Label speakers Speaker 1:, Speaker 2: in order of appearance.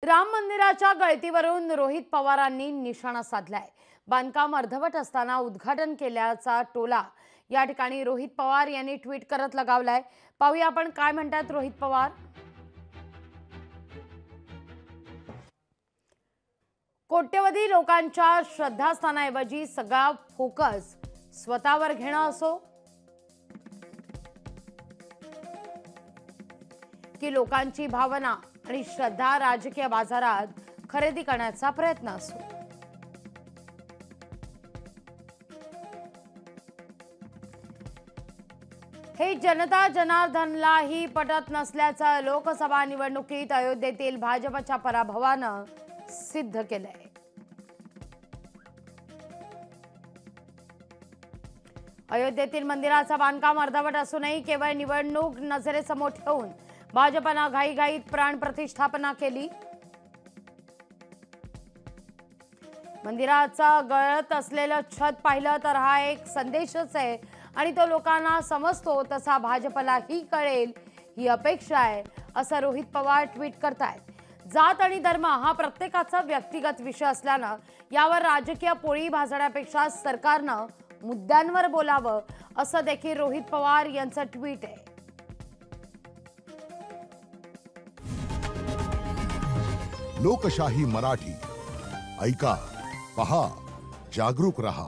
Speaker 1: राम मंदिराच्या गळतीवरून रोहित पवारांनी निशाणा साधलाय। बांधकाम अर्धवट असताना उद्घाटन केल्याचा टोला या ठिकाणी रोहित पवार यांनी ट्विट करत लगावलाय। पाहूया आपण काय म्हणतात रोहित पवार। कोट्यवधी लोकांच्या श्रद्धास्थानाऐवजी सगळा फोकस स्वतःवर घेणं असो की लोकांची भावना आणि श्रद्धा राजकीय बाजारात खरेदी करण्याचा प्रयत्न असो। हे जनता जनार्दनलाही पटत नसल्याचं लोकसभा निवडणुकीत अयोध्येतील भाजपच्या पराभवानं सिद्ध केलंय। अयोध्येतील मंदिराचं बांधकाम अर्धवट असूनही केवळ निवडणूक नजरेसमोर ठेवून भाजपनं घाईघाईत प्राण प्रतिष्ठापना केली। मंदिराचं गळत असलेलं छत पाहिलं तर हा एक संदेशच आहे आणि तो लोकांना समजतो तसा भाजपलाही कळेल ही अपेक्षा आहे, असं रोहित पवार ट्विट करतायत। जात आणि धर्म हा प्रत्येकाचा व्यक्तिगत विषय असल्यानं यावर राजकीय पोळी भाजण्यापेक्षा सरकारनं मुद्द्यांवर बोलावं, असं देखील रोहित पवार यांचं ट्विट आहे।
Speaker 2: लोकशाही मराठी ऐका, पहा, जागरूक रहा।